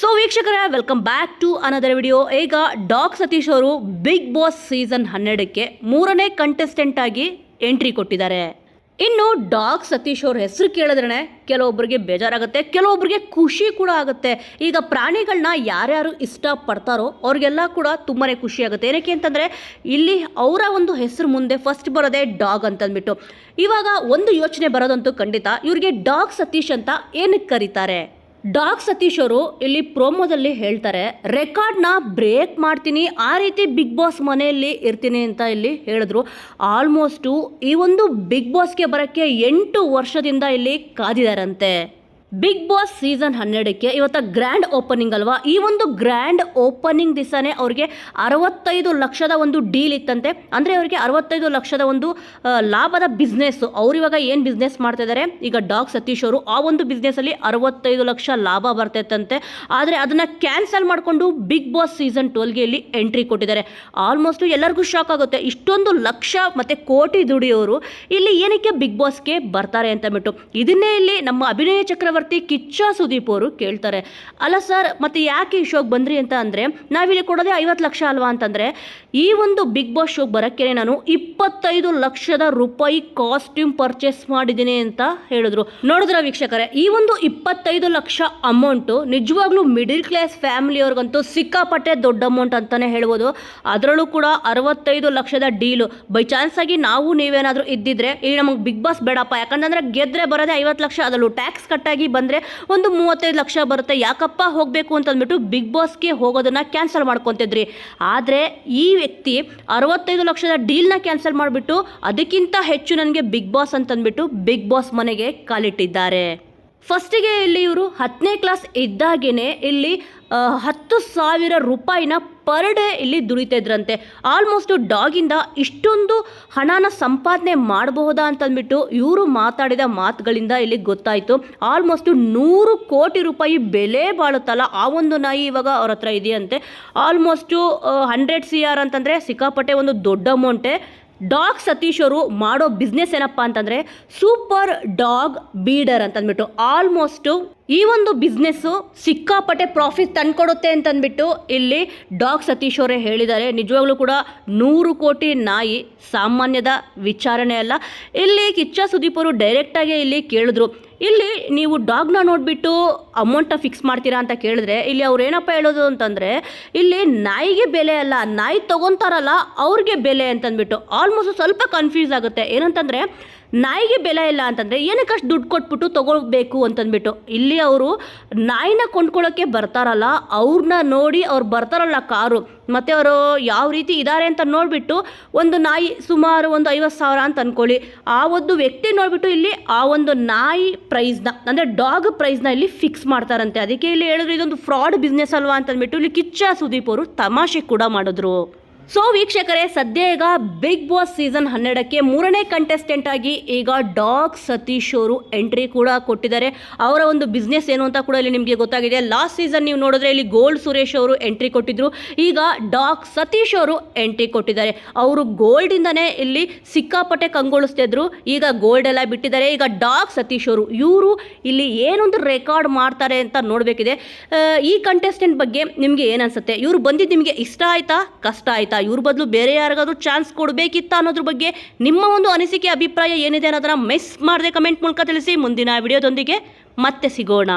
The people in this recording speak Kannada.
ಸೊ ವೀಕ್ಷಕರೇ, welcome back to another video. ಈಗ ಡಾಗ್ ಸತೀಶ್ ಅವರು ಬಿಗ್ ಬಾಸ್ ಸೀಸನ್ 12ಕ್ಕೆ 3ನೇ ಕಂಟೆಸ್ಟೆಂಟ್ ಆಗಿ ಎಂಟ್ರಿ ಕೊಟ್ಟಿದ್ದಾರೆ. ಇನ್ನು ಡಾಗ್ ಸತೀಶ್ ಅವ್ರ ಹೆಸರು ಕೇಳಿದ್ರೆ ಕೆಲವೊಬ್ಬರಿಗೆ ಬೇಜಾರಾಗುತ್ತೆ, ಕೆಲವೊಬ್ಬರಿಗೆ ಖುಷಿ ಕೂಡ ಆಗುತ್ತೆ. ಈಗ ಪ್ರಾಣಿಗಳನ್ನ ಯಾರ್ಯಾರು ಇಷ್ಟಪಡ್ತಾರೋ ಅವ್ರಿಗೆಲ್ಲ ಕೂಡ ತುಂಬಾ ಖುಷಿ ಆಗುತ್ತೆ. ಏನಕ್ಕೆ ಅಂತಂದರೆ ಇಲ್ಲಿ ಅವರ ಒಂದು ಹೆಸರು ಮುಂದೆ ಫಸ್ಟ್ ಬರೋದೇ ಡಾಗ್ ಅಂತಂದ್ಬಿಟ್ಟು. ಇವಾಗ ಒಂದು ಯೋಚನೆ ಬರೋದಂತೂ ಖಂಡಿತ, ಇವ್ರಿಗೆ ಡಾಗ್ ಸತೀಶ್ ಅಂತ ಏನಕ್ಕೆ ಕರೀತಾರೆ? ಡಾಗ್ ಸತೀಶ್ ಅವರು ಇಲ್ಲಿ ಪ್ರೋಮೋದಲ್ಲಿ ಹೇಳ್ತಾರೆ, ರೆಕಾರ್ಡ್ನ ಬ್ರೇಕ್ ಮಾಡ್ತೀನಿ, ಆ ರೀತಿ ಬಿಗ್ ಬಾಸ್ ಮನೆಯಲ್ಲಿ ಇರ್ತೀನಿ ಅಂತ ಇಲ್ಲಿ ಹೇಳಿದ್ರು. ಆಲ್ಮೋಸ್ಟು ಈ ಒಂದು ಬಿಗ್ ಬಾಸ್ಗೆ ಬರೋಕ್ಕೆ 8 ವರ್ಷದಿಂದ ಇಲ್ಲಿ ಕಾದಿದಾರಂತೆ. ಬಿಗ್ ಬಾಸ್ ಸೀಸನ್ 12ಕ್ಕೆ ಇವತ್ತು ಗ್ರ್ಯಾಂಡ್ ಓಪನಿಂಗ್ ಅಲ್ವಾ. ಈ ಒಂದು ಗ್ರ್ಯಾಂಡ್ ಓಪನಿಂಗ್ ದಿವಸನೇ ಅವ್ರಿಗೆ 65 ಲಕ್ಷದ ಒಂದು ಡೀಲ್ ಇತ್ತಂತೆ. ಅಂದರೆ ಅವ್ರಿಗೆ 65 ಲಕ್ಷದ ಒಂದು ಲಾಭದ ಬಿಸ್ನೆಸ್ಸು. ಅವ್ರು ಇವಾಗ ಏನು ಬಿಸ್ನೆಸ್ ಮಾಡ್ತಿದ್ದಾರೆ ಈಗ ಡಾಗ್ ಸತೀಶ್ ಅವರು, ಆ ಒಂದು ಬಿಸ್ನೆಸ್ಸಲ್ಲಿ 65 ಲಕ್ಷ ಲಾಭ ಬರ್ತೈತಂತೆ. ಆದರೆ ಅದನ್ನು ಕ್ಯಾನ್ಸಲ್ ಮಾಡಿಕೊಂಡು ಬಿಗ್ ಬಾಸ್ ಸೀಸನ್ 12ಗೆ ಇಲ್ಲಿ ಎಂಟ್ರಿ ಕೊಟ್ಟಿದ್ದಾರೆ. ಆಲ್ಮೋಸ್ಟು ಎಲ್ಲರಿಗೂ ಶಾಕ್ ಆಗುತ್ತೆ, ಇಷ್ಟೊಂದು ಲಕ್ಷ ಮತ್ತು ಕೋಟಿ ದುಡಿಯೋರು ಇಲ್ಲಿ ಏನಕ್ಕೆ ಬಿಗ್ ಬಾಸ್ಗೆ ಬರ್ತಾರೆ ಅಂತಂದ್ಬಿಟ್ಟು. ಇದನ್ನೇ ಇಲ್ಲಿ ನಮ್ಮ ಅಭಿನಯ ಚಕ್ರವರ್ತಿ ಕಿಚ್ಚ ಸುದೀಪ್ ಅವರು ಕೇಳ್ತಾರೆ, ಅಲ್ಲ ಸರ್ ಮತ್ತೆ ಯಾಕೆ ಈ ಶೋಗೆ ಬಂದ್ರಿ ಅಂತ. ಅಂದರೆ ನಾವಿಲ್ಲಿ ಕೊಡೋದೇ 50 ಲಕ್ಷ ಅಲ್ವಾ ಅಂತಂದರೆ, ಈ ಒಂದು ಬಿಗ್ ಬಾಸ್ ಶೋಗೆ ಬರೋಕ್ಕೆ ನಾನು 25 ಲಕ್ಷದ ರೂಪಾಯಿ ಕಾಸ್ಟ್ಯೂಮ್ ಪರ್ಚೇಸ್ ಮಾಡಿದ್ದೀನಿ ಅಂತ ಹೇಳಿದ್ರು. ನೋಡಿದ್ರ ವೀಕ್ಷಕರೇ, ಈ ಒಂದು 25 ಲಕ್ಷ ಅಮೌಂಟು ನಿಜವಾಗ್ಲೂ ಮಿಡಿಲ್ ಕ್ಲಾಸ್ ಫ್ಯಾಮಿಲಿಯವ್ರಿಗಂತೂ ಸಿಕ್ಕಾಪಟ್ಟೆ ದೊಡ್ಡ ಅಮೌಂಟ್ ಅಂತಲೇ ಹೇಳ್ಬೋದು. ಅದರಲ್ಲೂ ಕೂಡ 65 ಲಕ್ಷದ ಡೀಲು. ಬೈ ಚಾನ್ಸ್ ಆಗಿ ನಾವು ನೀವೇನಾದರೂ ಇದ್ದಿದ್ರೆ ಇಲ್ಲಿ ನಮಗೆ ಬಿಗ್ ಬಾಸ್ ಬೇಡಪ್ಪ, ಯಾಕಂತಂದರೆ ಗೆದ್ರೆ ಬರೋದೇ 50 ಲಕ್ಷ, ಅದರಲ್ಲೂ ಟ್ಯಾಕ್ಸ್ ಕಟ್ಟಾಗಿ ಬಂದರೆ ಒಂದು 35 ಲಕ್ಷ ಬರುತ್ತೆ, ಯಾಕಪ್ಪ ಹೋಗಬೇಕು ಅಂತಂದ್ಬಿಟ್ಟು ಬಿಗ್ ಬಾಸ್ಗೆ ಹೋಗೋದನ್ನು ಕ್ಯಾನ್ಸಲ್ ಮಾಡ್ಕೊತಿದ್ರಿ. ಆದರೆ ಈ ವ್ಯಕ್ತಿ 65 ಲಕ್ಷದ ಡೀಲ್ನ ಕ್ಯಾನ್ಸಲ್ ಮಾಡಿಬಿಟ್ಟು ಅದಕ್ಕಿಂತ ಹೆಚ್ಚು ನನಗೆ ಬಿಗ್ ಬಾಸ್ ಅಂತಂದ್ಬಿಟ್ಟು ಬಿಗ್ ಬಾಸ್ ಮನೆಗೆ ಕಾಲಿಟ್ಟಿದ್ದಾರೆ. ಫಸ್ಟಿಗೆ ಇಲ್ಲಿ ಇವರು 10ನೇ ಕ್ಲಾಸ್ ಇದ್ದಾಗೇ ಇಲ್ಲಿ 10,000 ರೂಪಾಯಿನ ಪರ್ ಡೇ ಇಲ್ಲಿ ದುಡಿತಿದ್ರಂತೆ. ಆಲ್ಮೋಸ್ಟು ಡಾಗಿಂದ ಇಷ್ಟೊಂದು ಹಣನ ಸಂಪಾದನೆ ಮಾಡಬಹುದಾ ಅಂತಂದ್ಬಿಟ್ಟು ಇವರು ಮಾತಾಡಿದ ಮಾತುಗಳಿಂದ ಇಲ್ಲಿ ಗೊತ್ತಾಯಿತು. ಆಲ್ಮೋಸ್ಟು 100 ಕೋಟಿ ರೂಪಾಯಿ ಬೆಲೆ ಬಾಳುತ್ತಲ್ಲ ಆ ಒಂದು ನಾಯಿ ಇವಾಗ ಅವ್ರ ಹತ್ರ ಇದೆಯಂತೆ. ಆಲ್ಮೋಸ್ಟು 100 CR ಅಂತಂದರೆ ಸಿಕ್ಕಾಪಟ್ಟೆ ಒಂದು ದೊಡ್ಡ ಅಮೌಂಟೇ. ಡಾಗ್ ಸತೀಶ್ ಅವರು ಮಾಡೋ ಬಿಸ್ನೆಸ್ ಏನಪ್ಪ ಅಂತಂದರೆ ಸೂಪರ್ ಡಾಗ್ ಬೀಡರ್ ಅಂತಂದ್ಬಿಟ್ಟು. ಆಲ್ಮೋಸ್ಟು ಈ ಒಂದು ಬಿಸ್ನೆಸ್ಸು ಸಿಕ್ಕಾಪಟ್ಟೆ ಪ್ರಾಫಿಟ್ ತಂದ್ಕೊಡುತ್ತೆ ಅಂತಂದ್ಬಿಟ್ಟು ಇಲ್ಲಿ ಡಾಗ್ ಸತೀಶ್ ಅವರೇ ಹೇಳಿದ್ದಾರೆ. ನಿಜವಾಗ್ಲೂ ಕೂಡ 100 ಕೋಟಿ ನಾಯಿ ಸಾಮಾನ್ಯದ ವಿಚಾರಣೆ ಅಲ್ಲ. ಇಲ್ಲಿ ಕಿಚ್ಚ ಸುದೀಪ್ ಅವರು ಡೈರೆಕ್ಟಾಗಿ ಇಲ್ಲಿ ಕೇಳಿದ್ರು, ಇಲ್ಲಿ ನೀವು ಡಾಗ್ನ ನೋಡಿಬಿಟ್ಟು ಅಮೌಂಟ ಫಿಕ್ಸ್ ಮಾಡ್ತೀರಾ ಅಂತ ಕೇಳಿದ್ರೆ ಇಲ್ಲಿ ಅವ್ರು ಏನಪ್ಪ ಹೇಳೋದು ಅಂತಂದರೆ, ಇಲ್ಲಿ ನಾಯಿಗೆ ಬೆಲೆ ಅಲ್ಲ, ನಾಯಿ ತೊಗೊತಾರಲ್ಲ ಅವ್ರಿಗೆ ಬೆಲೆ ಅಂತಂದ್ಬಿಟ್ಟು. ಆಲ್ಮೋಸ್ಟ್ ಸ್ವಲ್ಪ ಕನ್ಫ್ಯೂಸ್ ಆಗುತ್ತೆ. ಏನಂತಂದರೆ ನಾಯಿಗೆ ಬೆಲೆ ಇಲ್ಲ ಅಂತಂದರೆ ಏನಕ್ಕಷ್ಟು ದುಡ್ಡು ಕೊಟ್ಬಿಟ್ಟು ತೊಗೊಳ್ಬೇಕು ಅಂತಂದ್ಬಿಟ್ಟು. ಇಲ್ಲಿ ಅವರು ನಾಯಿನ ಕೊಂಡ್ಕೊಳ್ಳೋಕ್ಕೆ ಬರ್ತಾರಲ್ಲ ಅವ್ರನ್ನ ನೋಡಿ ಅವ್ರು ಬರ್ತಾರಲ್ಲ ಕಾರು, ಮತ್ತು ಅವರು ಯಾವ ರೀತಿ ಇದ್ದಾರೆ ಅಂತ ನೋಡಿಬಿಟ್ಟು ಒಂದು ನಾಯಿ ಸುಮಾರು ಒಂದು 50,000 ಅಂತ ಅಂದ್ಕೊಳ್ಳಿ, ಆ ಒಂದು ವ್ಯಕ್ತಿ ನೋಡಿಬಿಟ್ಟು ಇಲ್ಲಿ ಆ ಒಂದು ನಾಯಿ ಪ್ರೈಸ್ನ ಅಂದರೆ ಡಾಗ್ ಪ್ರೈಸ್ನ ಇಲ್ಲಿ ಫಿಕ್ಸ್ ಮಾಡ್ತಾರಂತೆ. ಅದಕ್ಕೆ ಇಲ್ಲಿ ಹೇಳಿದ್ರು ಇದೊಂದು ಫ್ರಾಡ್ ಬಿಸ್ನೆಸ್ ಅಲ್ವಾ ಅಂತಂದ್ಬಿಟ್ಟು ಇಲ್ಲಿ ಕಿಚ್ಚ ಸುದೀಪ್ ಅವರು ತಮಾಷೆ ಕೂಡ ಮಾಡಿದ್ರು. ಸೊ ವೀಕ್ಷಕರೇ, ಸದ್ಯ ಈಗ ಬಿಗ್ ಬಾಸ್ ಸೀಸನ್ 12ಕ್ಕೆ 3ನೇ ಕಂಟೆಸ್ಟೆಂಟ್ ಆಗಿ ಈಗ ಡಾಗ್ ಸತೀಶ್ ಅವರು ಎಂಟ್ರಿ ಕೂಡ ಕೊಟ್ಟಿದ್ದಾರೆ. ಅವರ ಒಂದು ಬಿಸ್ನೆಸ್ ಏನು ಅಂತ ಕೂಡ ಇಲ್ಲಿ ನಿಮಗೆ ಗೊತ್ತಾಗಿದೆ. ಲಾಸ್ಟ್ ಸೀಸನ್ ನೀವು ನೋಡಿದ್ರೆ ಇಲ್ಲಿ ಗೋಲ್ಡ್ ಸುರೇಶ್ ಅವರು ಎಂಟ್ರಿ ಕೊಟ್ಟಿದ್ರು, ಈಗ ಡಾಗ್ ಸತೀಶ್ ಅವರು ಎಂಟ್ರಿ ಕೊಟ್ಟಿದ್ದಾರೆ. ಅವರು ಗೋಲ್ಡಿಂದನೇ ಇಲ್ಲಿ ಸಿಕ್ಕಾಪಟ್ಟೆ ಕಂಗೊಳಿಸ್ತಿದ್ರು, ಈಗ ಗೋಲ್ಡ್ ಎಲ್ಲ ಬಿಟ್ಟಿದ್ದಾರೆ. ಈಗ ಡಾಗ್ ಸತೀಶ್ ಅವರು ಇವರು ಇಲ್ಲಿ ಏನೊಂದು ರೆಕಾರ್ಡ್ ಮಾಡ್ತಾರೆ ಅಂತ ನೋಡಬೇಕಿದೆ. ಈ ಕಂಟೆಸ್ಟೆಂಟ್ ಬಗ್ಗೆ ನಿಮಗೆ ಏನು ಅನಿಸುತ್ತೆ? ಇವರು ಬಂದಿದ್ದು ನಿಮಗೆ ಇಷ್ಟ ಆಯಿತಾ, ಕಷ್ಟ ಆಯಿತಾ? ಇವ್ರ ಬದಲು ಬೇರೆ ಯಾರಿಗಾದ್ರೂ ಚಾನ್ಸ್ ಕೊಡಬೇಕಿತ್ತಾ ಅನ್ನೋದ್ರ ಬಗ್ಗೆ ನಿಮ್ಮ ಒಂದು ಅನಿಸಿಕೆ ಅಭಿಪ್ರಾಯ ಏನಿದೆ ಅನ್ನೋದನ್ನ ಮಿಸ್ ಮಾಡದೆ ಕಮೆಂಟ್ ಮೂಲಕ ತಿಳಿಸಿ. ಮುಂದಿನ ವಿಡಿಯೋದೊಂದಿಗೆ ಮತ್ತೆ ಸಿಗೋಣ.